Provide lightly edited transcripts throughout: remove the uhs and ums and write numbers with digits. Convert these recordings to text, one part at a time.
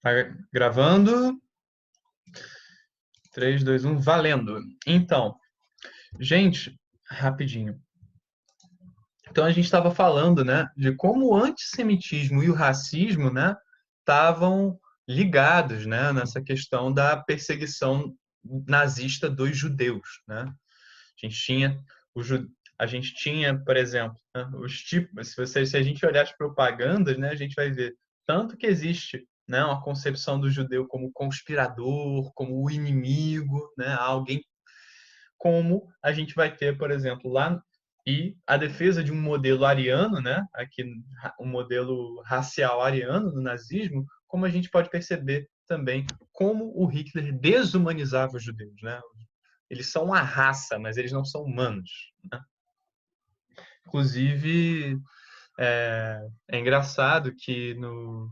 Tá gravando. 3, 2, 1, valendo. Então, gente, rapidinho. Então, a gente estava falando, né, de como o antissemitismo e o racismo, né, estavam ligados, né, nessa questão da perseguição nazista dos judeus, né? A gente tinha o a gente tinha, por exemplo, né, os tipos, se a gente olhar as propagandas, né, a gente vai ver tanto que existe, né, uma concepção do judeu como conspirador, como o inimigo, né, alguém, como a gente vai ter, por exemplo, lá e a defesa de um modelo ariano, né, aqui um modelo racial ariano no nazismo, como a gente pode perceber também como o Hitler desumanizava os judeus, né? Eles são uma raça, mas eles não são humanos, né? Inclusive, é engraçado que no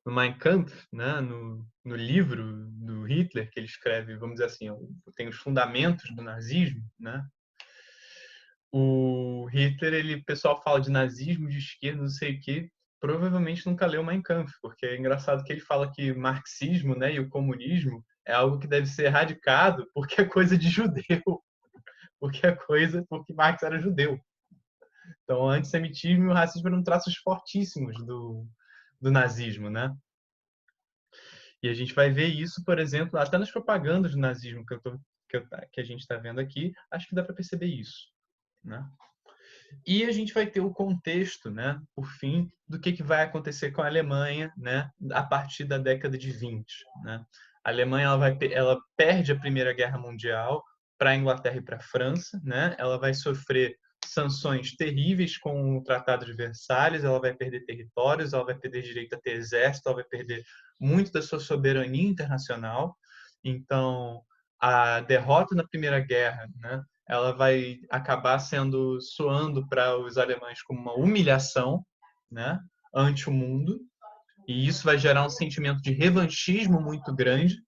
Mein Kampf, né, no livro do Hitler, que ele escreve, vamos dizer assim, tem os fundamentos do nazismo, né? O Hitler, o pessoal fala de nazismo, de esquerda, não sei o quê, provavelmente nunca leu Mein Kampf, porque é engraçado que ele fala que o marxismo, né, e o comunismo é algo que deve ser erradicado porque é coisa de judeu, porque Marx era judeu. Então, o antissemitismo e o racismo eram traços fortíssimos do nazismo, né? E a gente vai ver isso, por exemplo, até nas propagandas do nazismo que a gente está vendo aqui, acho que dá para perceber isso, né? E a gente vai ter o contexto, né, por fim, do que vai acontecer com a Alemanha, né, a partir da década de 20, né? A Alemanha ela perde a Primeira Guerra Mundial para a Inglaterra e para a França, né? Ela vai sofrer sanções terríveis com o Tratado de Versalhes, ela vai perder territórios, ela vai perder direito a ter exército, ela vai perder muito da sua soberania internacional. Então, a derrota na Primeira Guerra, né, ela vai acabar soando para os alemães como uma humilhação, né, ante o mundo, e isso vai gerar um sentimento de revanchismo muito grande.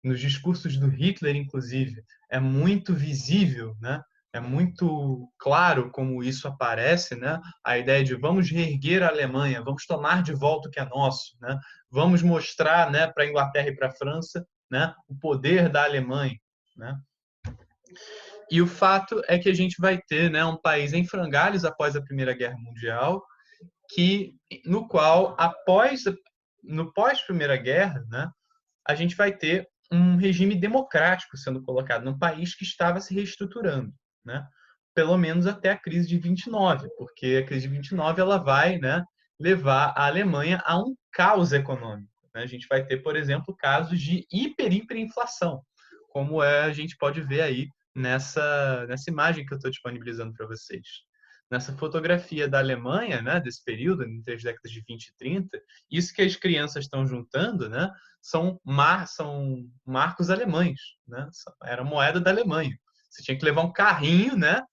Nos discursos do Hitler, inclusive, é muito visível, né? É muito claro como isso aparece, né? A ideia de vamos reerguer a Alemanha, vamos tomar de volta o que é nosso, né? Vamos mostrar, né, para a Inglaterra e para a França, né, o poder da Alemanha, né? E o fato é que a gente vai ter, né, um país em frangalhos após a Primeira Guerra Mundial, no qual no pós Primeira Guerra, né, a gente vai ter um regime democrático sendo colocado num país que estava se reestruturando, né? Pelo menos até a crise de 29, porque a crise de 29 ela vai, né, levar a Alemanha a um caos econômico, né? A gente vai ter, por exemplo, casos de hiperinflação, como a gente pode ver aí nessa imagem que eu estou disponibilizando para vocês. Nessa fotografia da Alemanha, né, desse período, entre as décadas de 20 e 30, isso que as crianças estão juntando, né, são marcos alemães, né? Era moeda da Alemanha. Você tinha que levar um carrinho, né,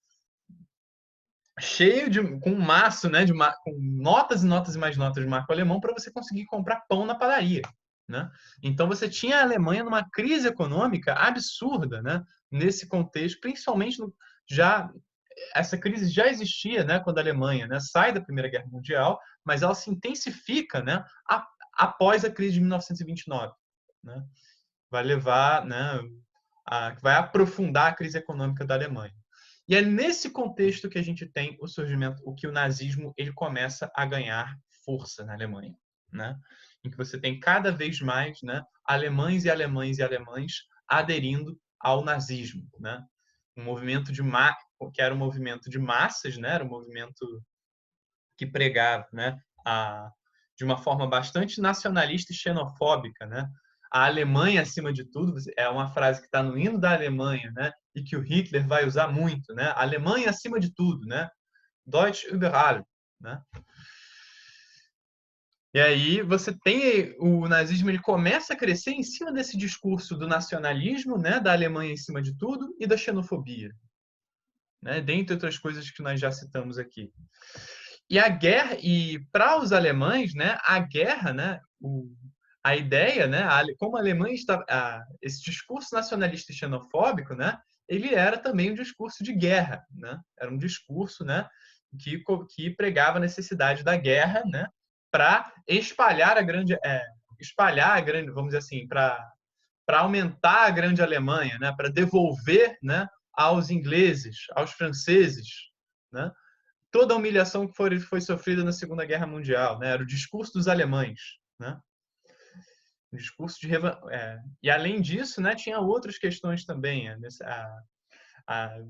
cheio com um maço, né, com notas e notas e mais notas de marco alemão para você conseguir comprar pão na padaria, né? Então você tinha a Alemanha numa crise econômica absurda, né? Nesse contexto, principalmente já essa crise já existia, né, quando a Alemanha, né, sai da Primeira Guerra Mundial, mas ela se intensifica, né, após a crise de 1929, né? Vai levar, né, vai aprofundar a crise econômica da Alemanha. E é nesse contexto que a gente tem o surgimento, o que o nazismo ele começa a ganhar força na Alemanha, né? Em que você tem cada vez mais, né, alemães e alemães e alemães aderindo ao nazismo, né? Um movimento que era um movimento de massas, né? Era um movimento que pregava, né, de uma forma bastante nacionalista e xenofóbica, né? A Alemanha acima de tudo é uma frase que está no hino da Alemanha, né? E que o Hitler vai usar muito, né? Alemanha acima de tudo, né? Deutsch über alles, né? E aí você tem o nazismo, ele começa a crescer em cima desse discurso do nacionalismo, né, da Alemanha em cima de tudo e da xenofobia, né, dentre outras coisas que nós já citamos aqui. E a guerra, e para os alemães, né, a guerra, né, a ideia, né, como a Alemanha estava, esse discurso nacionalista e xenofóbico, né, ele era também um discurso de guerra, né, era um discurso, né, que pregava a necessidade da guerra, né, para espalhar espalhar a grande, vamos dizer assim, para aumentar a grande Alemanha, né? Para devolver, né, aos ingleses, aos franceses, né, toda a humilhação que foi sofrida na Segunda Guerra Mundial, né? Era o discurso dos alemães, né? O discurso de e além disso, né, tinha outras questões também.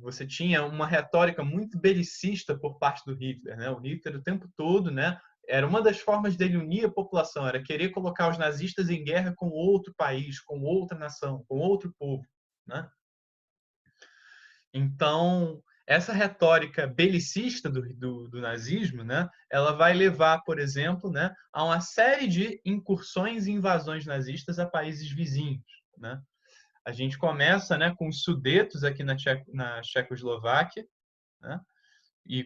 Você tinha uma retórica muito belicista por parte do Hitler, né? O Hitler o tempo todo, né, era uma das formas dele unir a população, era querer colocar os nazistas em guerra com outro país, com outra nação, com outro povo, né? Então, essa retórica belicista do nazismo, né, ela vai levar, por exemplo, né, a uma série de incursões e invasões nazistas a países vizinhos, né? A gente começa, né, com os Sudetos aqui na Tchecoslováquia, né? E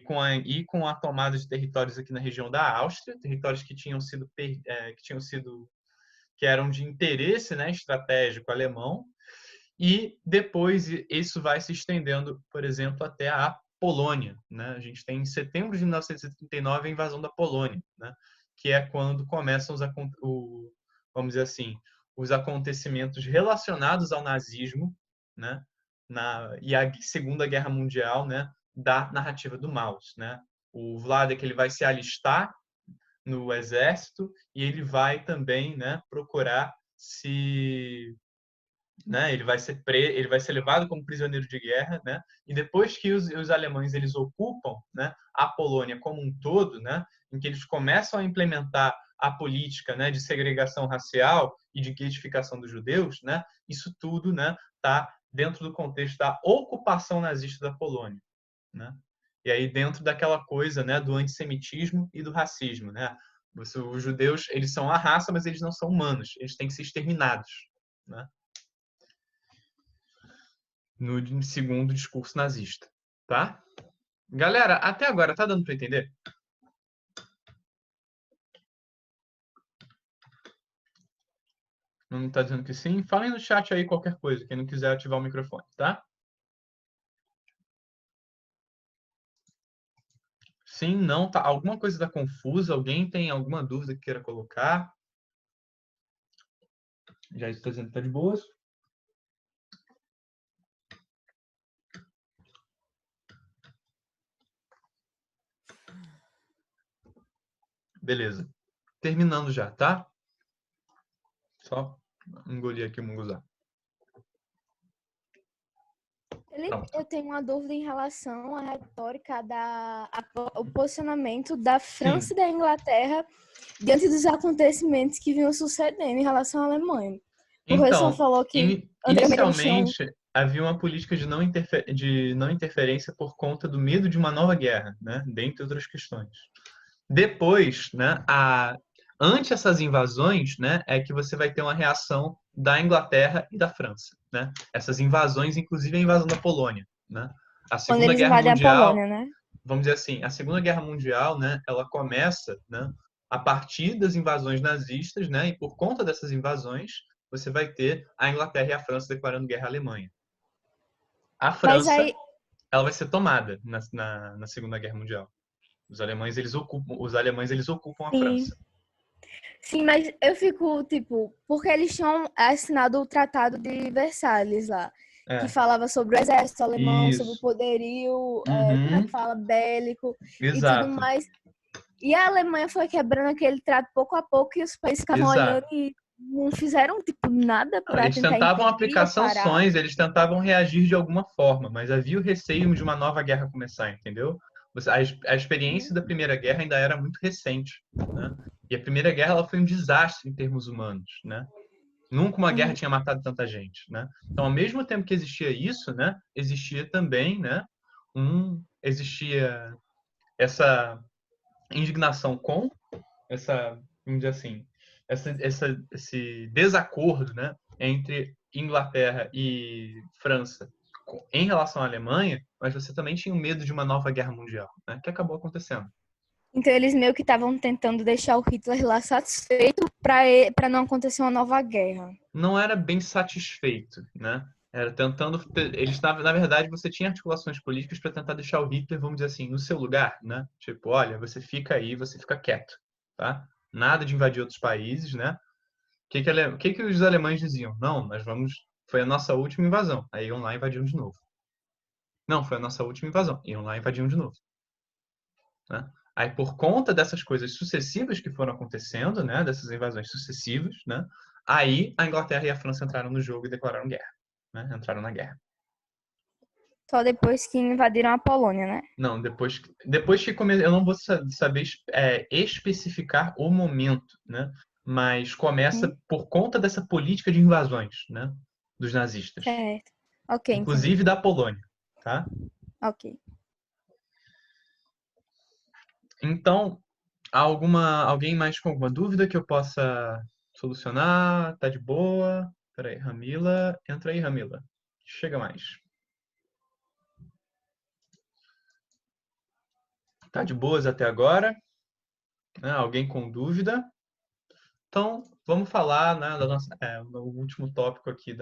com a tomada de territórios aqui na região da Áustria, territórios que eram de interesse, né, estratégico alemão, e depois isso vai se estendendo, por exemplo, até a Polônia, né? A gente tem em setembro de 1939 a invasão da Polônia, né? Que é quando começam vamos dizer assim, os acontecimentos relacionados ao nazismo, né? E a Segunda Guerra Mundial, né? Da narrativa do Maus, né? O Vladek ele vai se alistar no exército e ele vai também, né? Procurar se, né? Ele vai ser levado como prisioneiro de guerra, né? E depois que os alemães eles ocupam, né, a Polônia como um todo, né, em que eles começam a implementar a política, né, de segregação racial e de guetificação dos judeus, né? Isso tudo, né, tá dentro do contexto da ocupação nazista da Polônia, né? E aí dentro daquela coisa, né, do antissemitismo e do racismo, né? Os judeus, eles são a raça, mas eles não são humanos, eles têm que ser exterminados, né? No segundo discurso nazista, tá? Galera, até agora tá dando para entender? Não tá dizendo que sim? Falem no chat aí qualquer coisa, quem não quiser ativar o microfone, tá? Sim, não, tá. Alguma coisa tá confusa? Alguém tem alguma dúvida que queira colocar? Já está dizendo que tá de boas. Beleza. Terminando já, tá? Só engolir aqui o munguzá. Eu tenho uma dúvida em relação à retórica o posicionamento da França Sim. e da Inglaterra diante dos acontecimentos que vinham sucedendo em relação à Alemanha. O professor Então, falou que anteriormente eles tinham... inicialmente havia uma política de não interferência por conta do medo de uma nova guerra, né? Dentre outras questões. Depois, né, ante essas invasões, né, é que você vai ter uma reação da Inglaterra e da França, né? Essas invasões, inclusive a invasão da Polônia, né? A Quando Segunda eles Guerra invadem a Mundial, Polônia, né? vamos dizer assim, a Segunda Guerra Mundial, né, ela começa, né, a partir das invasões nazistas, né, e por conta dessas invasões, você vai ter a Inglaterra e a França declarando guerra à Alemanha. A Mas França, aí... ela vai ser tomada na Segunda Guerra Mundial. Os alemães eles ocupam a Sim. França. Sim, mas eu fico, tipo, porque eles tinham assinado o Tratado de Versalhes lá, que É, falava sobre o exército alemão, sobre o isso. poderio, como é Uhum, que fala, bélico e tudo exato, mais. E a Alemanha foi quebrando aquele trato pouco a pouco e os países ficavam olhando exato. e não fizeram, tipo, nada Não, para eles tentar tentavam impedir aplicar ou parar. sanções, eles tentavam reagir de alguma forma, mas havia o receio de uma nova guerra começar, entendeu? A experiência da Primeira Guerra ainda era muito recente, né? E a Primeira Guerra ela foi um desastre em termos humanos, né? Nunca uma guerra Uhum. tinha matado tanta gente, né? Então, ao mesmo tempo que existia isso, né, existia também, né, existia essa indignação com vamos dizer assim, esse desacordo, né, entre Inglaterra e França em relação à Alemanha, mas você também tinha o medo de uma nova guerra mundial, né, que acabou acontecendo. Então eles meio que estavam tentando deixar o Hitler lá satisfeito para não acontecer uma nova guerra. Não era bem satisfeito, né? Era tentando, eles na verdade você tinha articulações políticas para tentar deixar o Hitler, vamos dizer assim, no seu lugar, né? Tipo, olha, você fica aí, você fica quieto, tá? Nada de invadir outros países, né? que os alemães diziam? Não, foi a nossa última invasão. Aí iam lá e invadiam de novo. Não, foi a nossa última invasão. Iam lá e invadiam de novo. Né? Aí, por conta dessas coisas sucessivas que foram acontecendo, né, dessas invasões sucessivas, né, aí a Inglaterra e a França entraram no jogo e declararam guerra. Né? Entraram na guerra. Só depois que invadiram a Polônia, né? Não, depois que eu não vou saber especificar o momento, né? Mas começa por conta dessa política de invasões, né? Dos nazistas, Certo. Ok, entendi. inclusive da Polônia, tá? Ok. Então, alguém mais com alguma dúvida que eu possa solucionar? Tá de boa? Peraí, Ramila, entra aí, Ramila. Chega mais. Tá de boas até agora? Né? Alguém com dúvida? Então, vamos falar, né, do último tópico aqui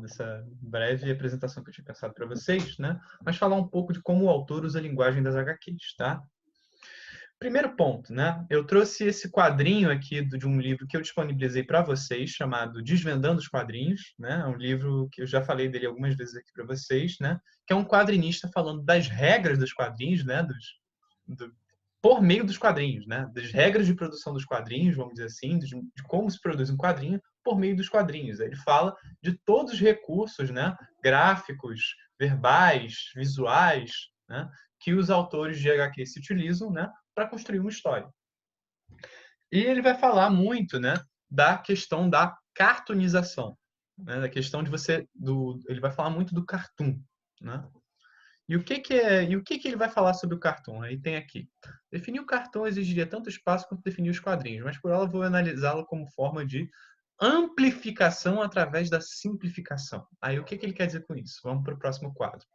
dessa breve apresentação que eu tinha pensado para vocês, né? Mas falar um pouco de como o autor usa a linguagem das HQs, tá? Primeiro ponto, né? Eu trouxe esse quadrinho aqui de um livro que eu disponibilizei para vocês, chamado Desvendando os Quadrinhos, né? É um livro que eu já falei dele algumas vezes aqui para vocês, né? Que é um quadrinista falando das regras dos quadrinhos, né? Por meio dos quadrinhos, né? Das regras de produção dos quadrinhos, vamos dizer assim, de como se produz um quadrinho por meio dos quadrinhos. Ele fala de todos os recursos, né? Gráficos, verbais, visuais, né? Que os autores de HQ se utilizam, né? Para construir uma história. E ele vai falar muito, né? Da questão da cartoonização, né? Da questão de ele vai falar muito do cartoon, né? E o que ele vai falar sobre o cartoon? Aí tem aqui. Definir o cartoon exigiria tanto espaço quanto definir os quadrinhos, mas por ela vou analisá-lo como forma de amplificação através da simplificação. Aí o que ele quer dizer com isso? Vamos para o próximo quadro.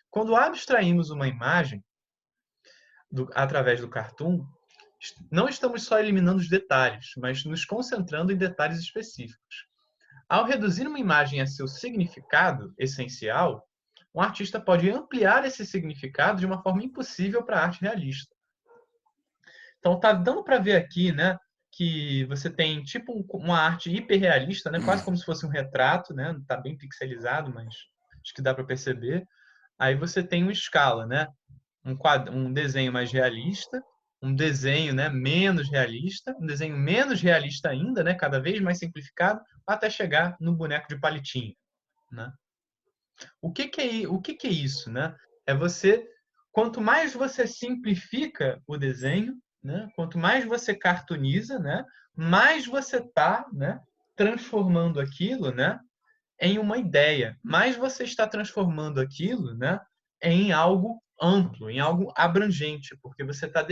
Quando abstraímos uma imagem através do cartoon, não estamos só eliminando os detalhes, mas nos concentrando em detalhes específicos. Ao reduzir uma imagem a seu significado essencial, um artista pode ampliar esse significado de uma forma impossível para a arte realista. Então, tá dando para ver aqui, né, que você tem tipo uma arte hiperrealista, né, quase como se fosse um retrato, né, tá bem pixelizado, mas acho que dá para perceber. Aí você tem uma escala, né, um desenho mais realista, um desenho, né, menos realista, um desenho menos realista ainda, né, cada vez mais simplificado, até chegar no boneco de palitinho, né? O que é isso, né? É quanto mais você simplifica o desenho, né? Quanto mais você cartooniza, né? Mais você está, né? Transformando aquilo, né? Em uma ideia. Mais você está transformando aquilo, né? Em algo amplo, em algo abrangente, porque você está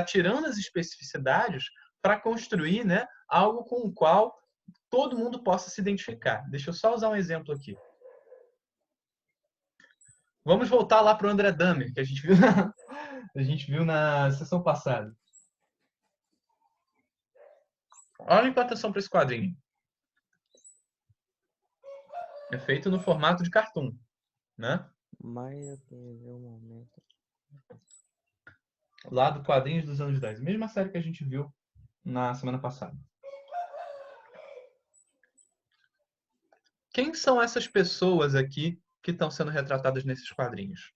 tirando as especificidades para construir, né? Algo com o qual todo mundo possa se identificar. Deixa eu só usar um exemplo aqui. Vamos voltar lá para o André Dahmer, que a gente viu na sessão passada. Olhem com atenção para esse quadrinho. É feito no formato de cartoon, né? Mas eu queria ver um momento. Lá do Quadrinhos dos Anos 10. Mesma série que a gente viu na semana passada. Quem são essas pessoas aqui que estão sendo retratadas nesses quadrinhos?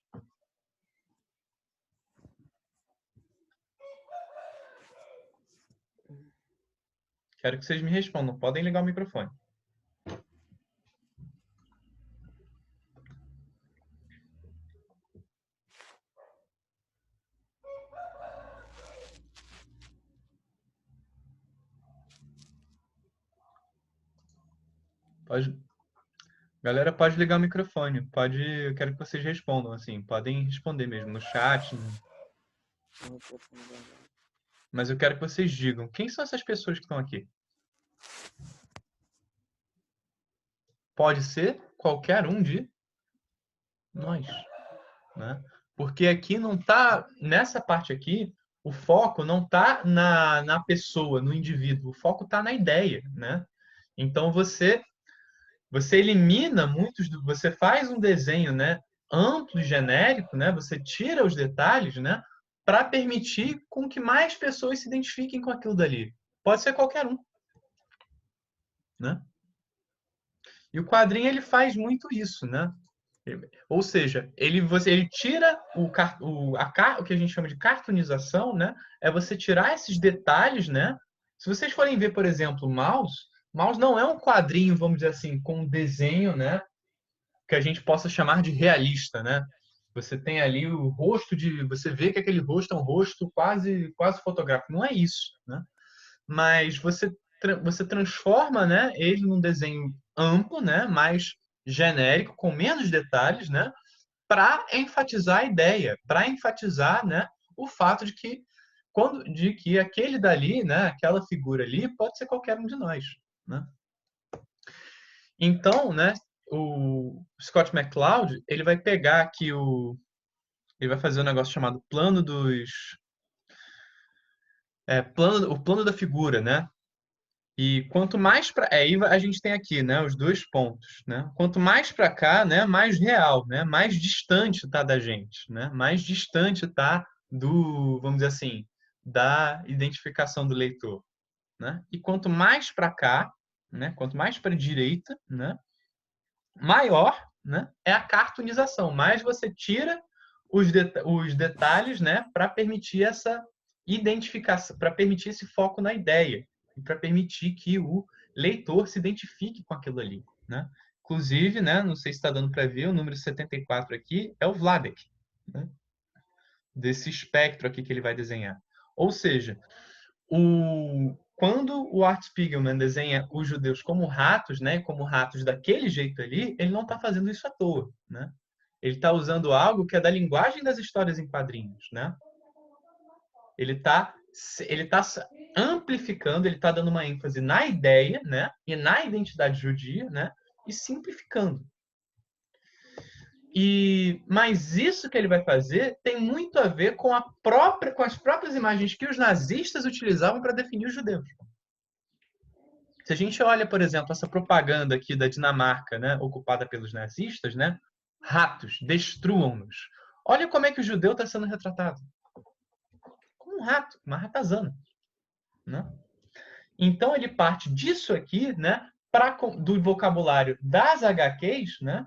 Quero que vocês me respondam. Podem ligar o microfone. Pode... Galera, pode ligar o microfone. Eu quero que vocês respondam, assim. Podem responder mesmo no chat. Mas eu quero que vocês digam. Quem são essas pessoas que estão aqui? Pode ser qualquer um de nós, né? Porque aqui não está, nessa parte aqui, o foco não está na pessoa, no indivíduo. O foco está na ideia, né? Então você elimina você faz um desenho, né, amplo e genérico, né? Você tira os detalhes, né, para permitir com que mais pessoas se identifiquem com aquilo dali, Pode ser qualquer um, né? E o quadrinho ele faz muito isso, né? Ou seja, ele tira o que a gente chama de cartoonização, né? É você tirar esses detalhes, né? Se vocês forem ver, por exemplo, Maus não é um quadrinho, vamos dizer assim, com um desenho, né? Que a gente possa chamar de realista, né? Você tem ali o rosto você vê que aquele rosto é um rosto quase fotográfico. Não é isso, né? Mas você transforma, né, ele num desenho amplo, né, mais genérico, com menos detalhes, né, para enfatizar a ideia, para enfatizar, né, o fato de que aquele dali, né, aquela figura ali, pode ser qualquer um de nós, né? Então, né, o Scott McCloud, ele vai pegar aqui ele vai fazer um negócio chamado o plano da figura, né? E quanto mais para aí a gente tem aqui, né, os dois pontos, né? Quanto mais para cá, né, mais real, né? Mais distante tá da gente, né? Mais distante tá vamos dizer assim, da identificação do leitor, né? E quanto mais para cá, né, quanto mais para a direita, né, maior, né, é a cartoonização. Mais você tira os detalhes, né, para permitir essa identificação, para permitir esse foco na ideia e para permitir que o leitor se identifique com aquilo ali, né? Inclusive, né, não sei se está dando para ver, o número 74 aqui é o Vladek, né, desse espectro aqui que ele vai desenhar. Ou seja, quando o Art Spiegelman desenha os judeus como ratos, né, como ratos daquele jeito ali, ele não está fazendo isso à toa, né? Ele está usando algo que é da linguagem das histórias em quadrinhos, né? Ele tá amplificando, ele está dando uma ênfase na ideia, né, e na identidade judia, né, e simplificando. Mas isso que ele vai fazer tem muito a ver com as próprias imagens que os nazistas utilizavam para definir os judeus. Se a gente olha, por exemplo, essa propaganda aqui da Dinamarca, né, ocupada pelos nazistas, né, ratos, destruam-nos. Olha como é que o judeu está sendo retratado. Como um rato, uma ratazana, né? Então ele parte disso aqui, né, do vocabulário das HQs, né,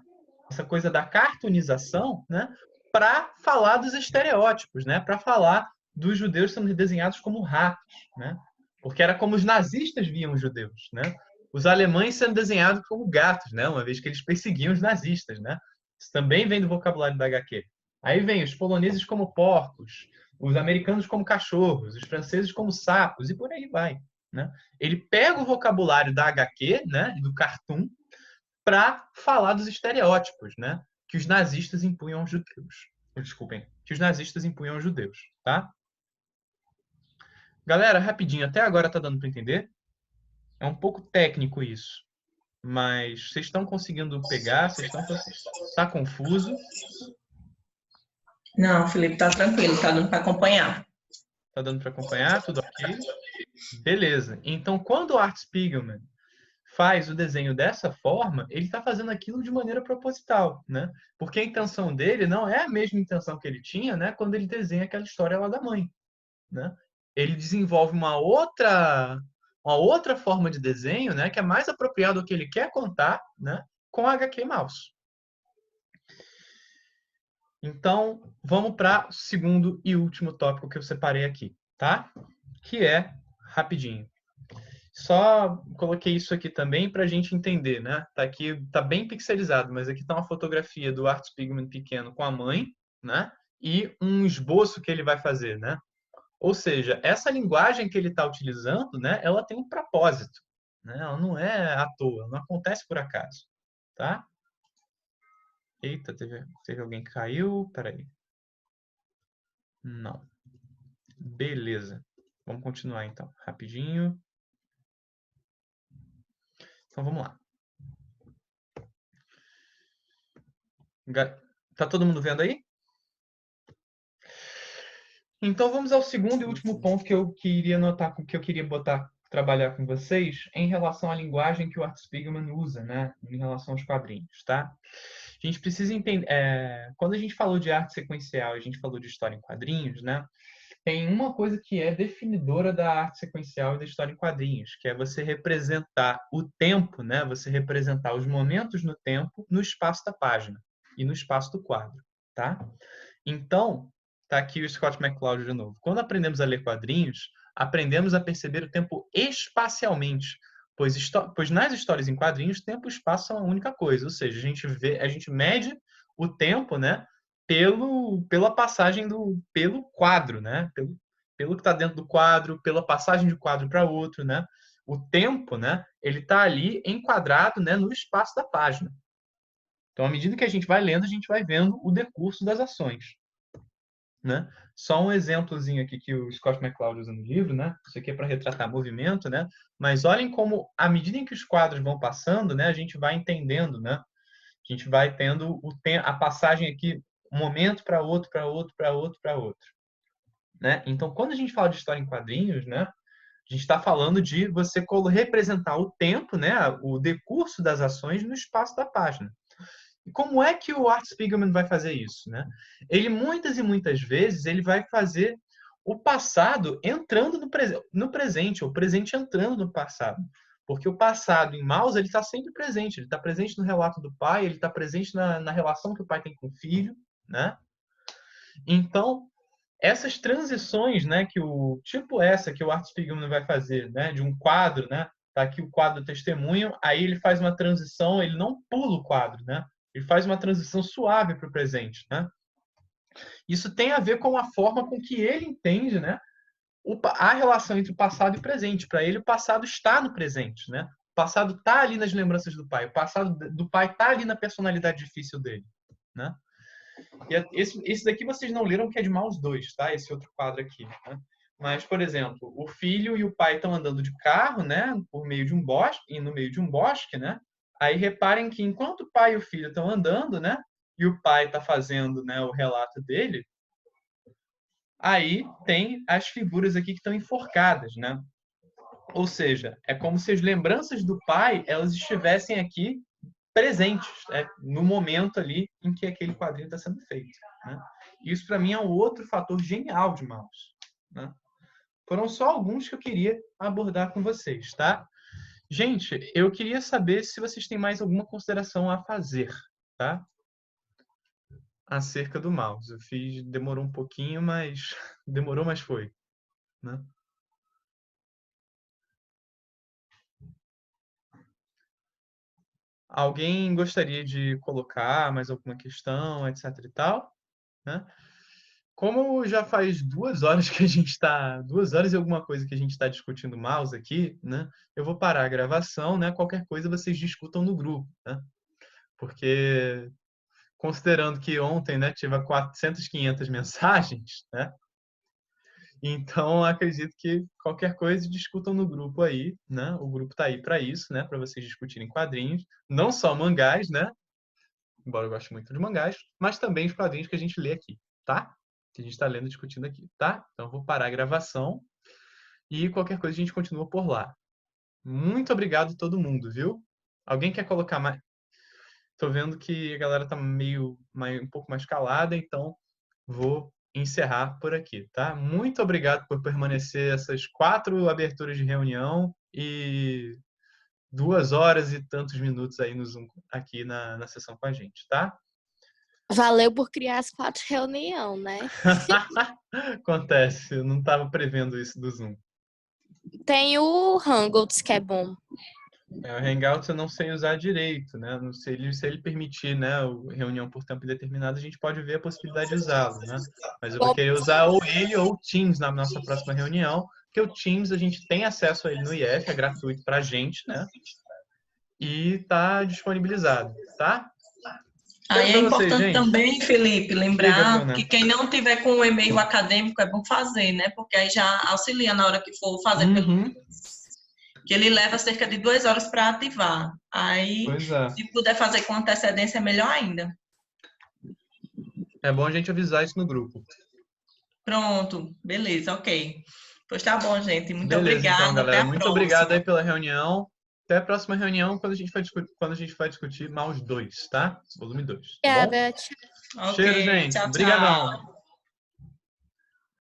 essa coisa da cartoonização, né, para falar dos estereótipos, né, para falar dos judeus sendo desenhados como ratos, né, porque era como os nazistas viam os judeus, né, os alemães sendo desenhados como gatos, né, uma vez que eles perseguiam os nazistas, né, isso também vem do vocabulário da HQ. Aí vem os poloneses como porcos, os americanos como cachorros, os franceses como sapos e por aí vai, né? Ele pega o vocabulário da HQ, né, do cartoon, para falar dos estereótipos, né, que os nazistas impunham aos judeus. Desculpem, que os nazistas impunham aos judeus, tá? Galera, rapidinho, até agora tá dando para entender? É um pouco técnico isso, mas vocês estão conseguindo pegar? Tá confuso? Não, Felipe, tá tranquilo, tá dando para acompanhar. Tá dando para acompanhar? Tudo ok? Beleza. Então, quando o Art Spiegelman faz o desenho dessa forma, ele está fazendo aquilo de maneira proposital, né? Porque a intenção dele não é a mesma intenção que ele tinha, né, quando ele desenha aquela história lá da mãe, né? Ele desenvolve uma outra forma de desenho, né, que é mais apropriado ao que ele quer contar, né, com a HQ Mouse. Então, vamos para o segundo e último tópico que eu separei aqui, tá? Que é rapidinho. Só coloquei isso aqui também para a gente entender, né? Tá aqui, tá bem pixelizado, mas aqui tá uma fotografia do Art Spiegelman pequeno com a mãe, né? E um esboço que ele vai fazer, né? Ou seja, essa linguagem que ele está utilizando, né? Ela tem um propósito, né? Ela não é à toa, não acontece por acaso, tá? Eita, teve alguém que caiu? Peraí. Não. Beleza. Vamos continuar então, rapidinho. Então vamos lá. Tá todo mundo vendo aí? Então vamos ao segundo e último ponto que eu queria notar, que eu queria trabalhar com vocês em relação à linguagem que o Art Spiegelman usa, né, em relação aos quadrinhos, tá? A gente precisa entender, quando a gente falou de arte sequencial, a gente falou de história em quadrinhos, né? tem uma coisa que é definidora da arte sequencial e da história em quadrinhos, que é você representar o tempo, né? Você representar os momentos no tempo, no espaço da página e no espaço do quadro, tá? Então, tá aqui o Scott McCloud de novo. Quando aprendemos a ler quadrinhos, aprendemos a perceber o tempo espacialmente, pois nas histórias em quadrinhos, tempo e espaço são a única coisa, ou seja, a gente mede o tempo, né, pela passagem pelo quadro, né, pelo que está dentro do quadro, pela passagem de quadro para outro, né. O tempo, né, ele está ali enquadrado, né, no espaço da página. Então, à medida que a gente vai lendo, a gente vai vendo o decurso das ações, né? Só um exemplozinho aqui que o Scott McCloud usa no livro, né? Isso aqui é para retratar movimento, né? Mas olhem como, à medida em que os quadros vão passando, né, a gente vai entendendo, né? A gente vai tendo a passagem aqui, um momento para outro, para outro, para outro, para outro, né? Então, quando a gente fala de história em quadrinhos, né, a gente está falando de você representar o tempo, né, o decurso das ações no espaço da página. E como é que o Art Spiegelman vai fazer isso, né? Ele muitas e muitas vezes ele vai fazer o passado entrando no presente, ou o presente entrando no passado. Porque o passado em Maus ele está sempre presente. Ele está presente no relato do pai, ele está presente na relação que o pai tem com o filho, né? Então, essas transições, né, tipo essa que o Art Spiegelman vai fazer, né, de um quadro, né? Tá aqui o quadro testemunho, aí ele faz uma transição, ele não pula o quadro, né? Ele faz uma transição suave para o presente, né? Isso tem a ver com a forma com que ele entende, né, a relação entre o passado e o presente. Para ele, o passado está no presente, né? O passado está ali nas lembranças do pai. O passado do pai está ali na personalidade difícil dele, né? E esse daqui vocês não leram, que é de Maus 2, tá? Esse outro quadro aqui, né? Mas, por exemplo, o filho e o pai estão andando de carro, né? Por meio de um bosque, e no meio de um bosque, né? Aí reparem que enquanto o pai e o filho estão andando, né? E o pai está fazendo, né, o relato dele, aí tem as figuras aqui que estão enforcadas, né? Ou seja, é como se as lembranças do pai elas estivessem aqui presentes, né, no momento ali em que aquele quadrinho está sendo feito, né? Isso para mim é um outro fator genial de Maus, né? Foram só alguns que eu queria abordar com vocês, tá? Gente, eu queria saber se vocês têm mais alguma consideração a fazer, tá? Acerca do Maus. Demorou um pouquinho, mas demorou, mas foi, né? Alguém gostaria de colocar mais alguma questão, etc e tal, né? Como já faz 2 horas que a gente está, 2 horas e alguma coisa que a gente está discutindo Maus aqui, né? Eu vou parar a gravação, né? Qualquer coisa vocês discutam no grupo, né? Porque considerando que ontem, né, tive 400, 500 mensagens, né? Então, acredito que qualquer coisa discutam no grupo aí, né? O grupo tá aí para isso, né? Para vocês discutirem quadrinhos, não só mangás, né? Embora eu goste muito de mangás, mas também os quadrinhos que a gente lê aqui, tá? Que a gente está lendo e discutindo aqui, tá? Então, eu vou parar a gravação e qualquer coisa a gente continua por lá. Muito obrigado a todo mundo, viu? Alguém quer colocar mais? Tô vendo que a galera tá um pouco mais calada, então vou encerrar por aqui, tá? Muito obrigado por permanecer essas 4 aberturas de reunião e 2 horas e tantos minutos aí no Zoom, aqui na sessão com a gente, tá? Valeu por criar as 4 reuniões, né? Acontece, eu não estava prevendo isso do Zoom. Tem o Hangouts, que é bom. O Hangouts eu não sei usar direito, né? Se ele permitir, né, reunião por tempo indeterminado, a gente pode ver a possibilidade de usá-lo, né? Mas eu vou querer usar ou ele ou o Teams na nossa próxima reunião, porque o Teams a gente tem acesso a ele no IF, é gratuito pra gente, né? E tá disponibilizado, tá? Aí é Pra vocês, importante gente. também, Felipe, Diga, lembrar Bruna. que quem não tiver com o e-mail acadêmico é bom fazer, né? Porque aí já auxilia na hora que for fazer pelo que ele leva cerca de 2 horas para ativar. Aí, Pois é. se puder fazer com antecedência, é melhor ainda. É bom a gente avisar isso no grupo. Pronto, beleza, ok. Pois tá bom, gente. Muito Beleza, então, obrigada. Até galera. a Muito próxima. obrigado aí pela reunião. Até a próxima reunião, quando a gente vai discutir Maus 2, tá? Volume 2, tá bom? Obrigada, tchau. Ok, Cheiro, gente. tchau, Obrigadão. tchau.